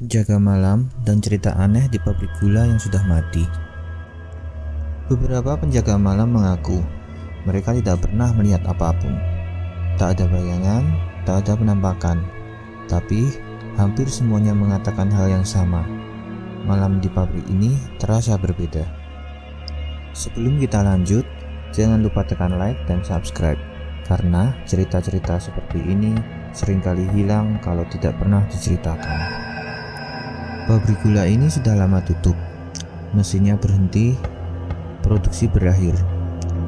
penjaga malam, dan cerita aneh di pabrik gula yang sudah mati. Beberapa penjaga malam mengaku mereka tidak pernah melihat apapun. Tak ada bayangan, tak ada penampakan. Tapi hampir semuanya mengatakan hal yang sama. Malam di pabrik ini terasa berbeda. Sebelum kita lanjut, jangan lupa tekan like dan subscribe. Karena cerita-cerita seperti ini seringkali hilang kalau tidak pernah diceritakan. Pabrik gula ini sudah lama tutup. Mesinnya berhenti, produksi berakhir.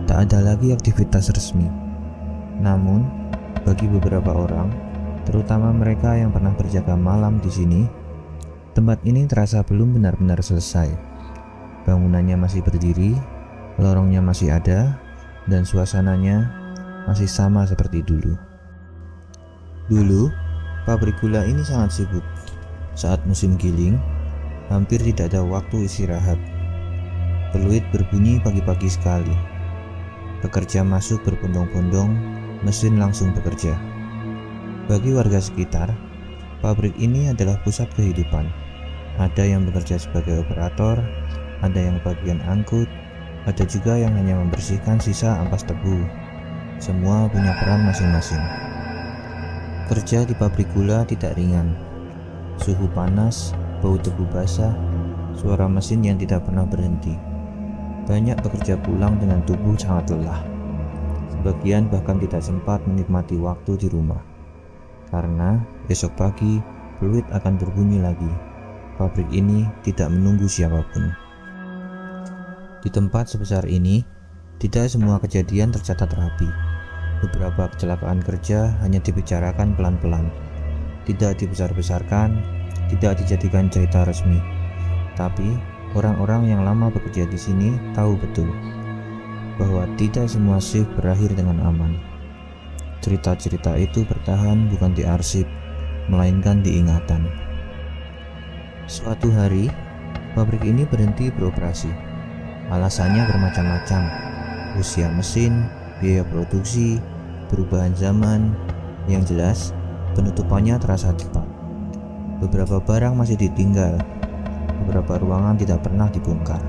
Tak ada lagi aktivitas resmi. Namun, bagi beberapa orang, terutama mereka yang pernah berjaga malam di sini, tempat ini terasa belum benar-benar selesai. Bangunannya masih berdiri, lorongnya masih ada, dan suasananya masih sama seperti dulu. Dulu, pabrik gula ini sangat sibuk. Saat musim giling, hampir tidak ada waktu istirahat. Peluit berbunyi pagi-pagi sekali. Pekerja masuk berbondong-bondong, mesin langsung bekerja. Bagi warga sekitar, pabrik ini adalah pusat kehidupan. Ada yang bekerja sebagai operator, ada yang bagian angkut, ada juga yang hanya membersihkan sisa ampas tebu. Semua punya peran masing-masing. Kerja di pabrik gula tidak ringan. Suhu panas, bau tebu basah, suara mesin yang tidak pernah berhenti. Banyak pekerja pulang dengan tubuh sangat lelah. Sebagian bahkan tidak sempat menikmati waktu di rumah. Karena esok pagi peluit akan berbunyi lagi. Pabrik ini tidak menunggu siapapun. Di tempat sebesar ini, tidak semua kejadian tercatat rapi. Beberapa kecelakaan kerja hanya dibicarakan pelan-pelan, tidak dibesar-besarkan, tidak dijadikan cerita resmi. Tapi orang-orang yang lama bekerja di sini tahu betul bahwa tidak semua shift berakhir dengan aman. Cerita-cerita itu bertahan bukan di arsip, melainkan di ingatan. Suatu hari, pabrik ini berhenti beroperasi. Alasannya bermacam-macam. Usia mesin, biaya produksi, perubahan zaman. Yang jelas, penutupannya terasa cepat. Beberapa barang masih ditinggal. Beberapa ruangan tidak pernah dibongkar.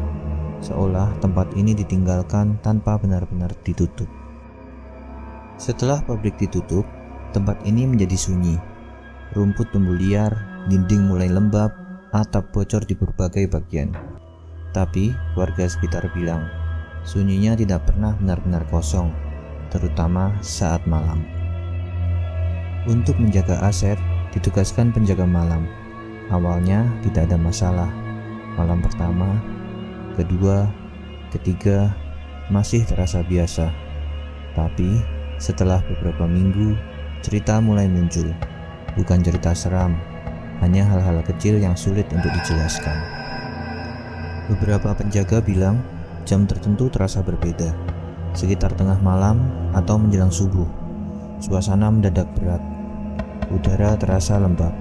Seolah tempat ini ditinggalkan tanpa benar-benar ditutup. Setelah pabrik ditutup, tempat ini menjadi sunyi. Rumput tumbuh liar, dinding mulai lembab, atap bocor di berbagai bagian. Tapi warga sekitar bilang, sunyinya tidak pernah benar-benar kosong, terutama saat malam. Untuk menjaga aset, ditugaskan penjaga malam. Awalnya tidak ada masalah. Malam pertama, kedua, ketiga, masih terasa biasa. Tapi setelah beberapa minggu, cerita mulai muncul. Bukan cerita seram, hanya hal-hal kecil yang sulit untuk dijelaskan. Beberapa penjaga bilang jam tertentu terasa berbeda, sekitar tengah malam atau menjelang subuh. Suasana mendadak berat, udara terasa lembab,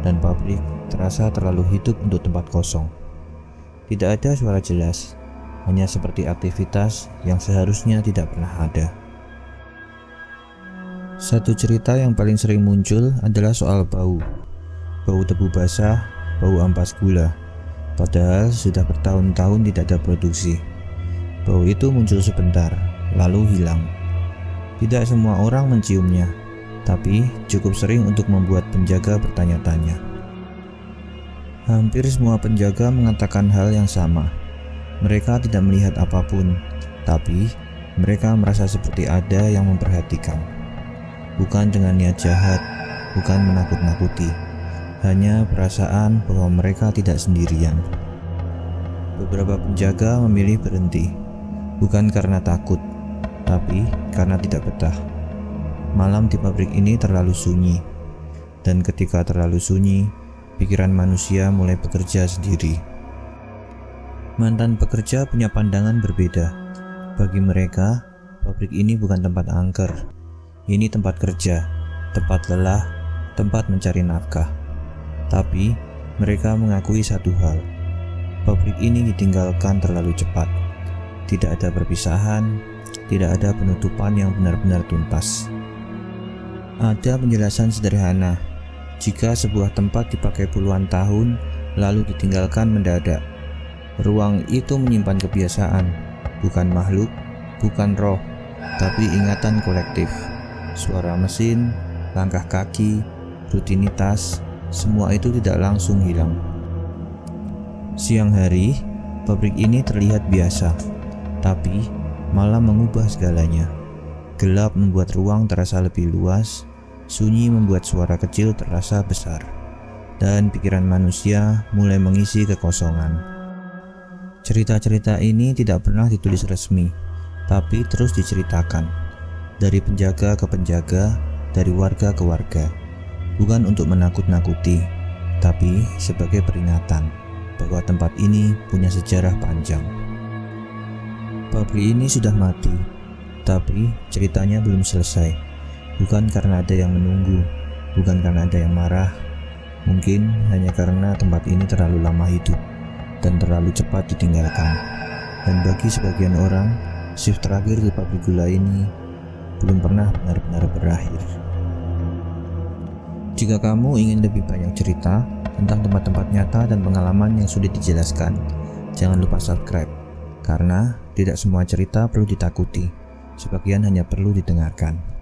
dan pabrik terasa terlalu hidup untuk tempat kosong. Tidak ada suara jelas, hanya seperti aktivitas yang seharusnya tidak pernah ada. Satu cerita yang paling sering muncul adalah soal bau. Bau tebu basah, bau ampas gula. Padahal sudah bertahun-tahun tidak ada produksi. Bau itu muncul sebentar, lalu hilang. Tidak semua orang menciumnya, tapi cukup sering untuk membuat penjaga bertanya-tanya. Hampir semua penjaga mengatakan hal yang sama. Mereka tidak melihat apapun, tapi mereka merasa seperti ada yang memperhatikan. Bukan dengan niat jahat, bukan menakut-nakuti. Hanya perasaan bahwa mereka tidak sendirian. Beberapa penjaga memilih berhenti, bukan karena takut, tapi karena tidak betah. Malam di pabrik ini terlalu sunyi, dan ketika terlalu sunyi, pikiran manusia mulai bekerja sendiri. Mantan pekerja punya pandangan berbeda. Bagi mereka, pabrik ini bukan tempat angker. Ini tempat kerja, tempat lelah, tempat mencari nafkah. Tapi mereka mengakui satu hal, pabrik ini ditinggalkan terlalu cepat. Tidak ada perpisahan, tidak ada penutupan yang benar-benar tuntas. Ada penjelasan sederhana, Jika sebuah tempat dipakai puluhan tahun lalu ditinggalkan mendadak, ruang itu menyimpan kebiasaan, bukan makhluk, bukan roh, tapi ingatan kolektif. Suara mesin, langkah kaki, rutinitas, semua itu tidak langsung hilang. Siang hari, pabrik ini terlihat biasa, tapi malah mengubah segalanya. Gelap membuat ruang terasa lebih luas, sunyi membuat suara kecil terasa besar, dan pikiran manusia mulai mengisi kekosongan. Cerita-cerita ini tidak pernah ditulis resmi, tapi terus diceritakan, dari penjaga ke penjaga, dari warga ke warga, bukan untuk menakut-nakuti, tapi sebagai peringatan bahwa tempat ini punya sejarah panjang. Pabrik ini sudah mati, tapi ceritanya belum selesai. Bukan karena ada yang menunggu, bukan karena ada yang marah, mungkin hanya karena tempat ini terlalu lama hidup dan terlalu cepat ditinggalkan. Dan bagi sebagian orang, shift terakhir di pabrik gula ini belum pernah benar-benar berakhir. Jika kamu ingin lebih banyak cerita tentang tempat-tempat nyata dan pengalaman yang sulit dijelaskan, jangan lupa subscribe, karena tidak semua cerita perlu ditakuti, sebagian hanya perlu didengarkan.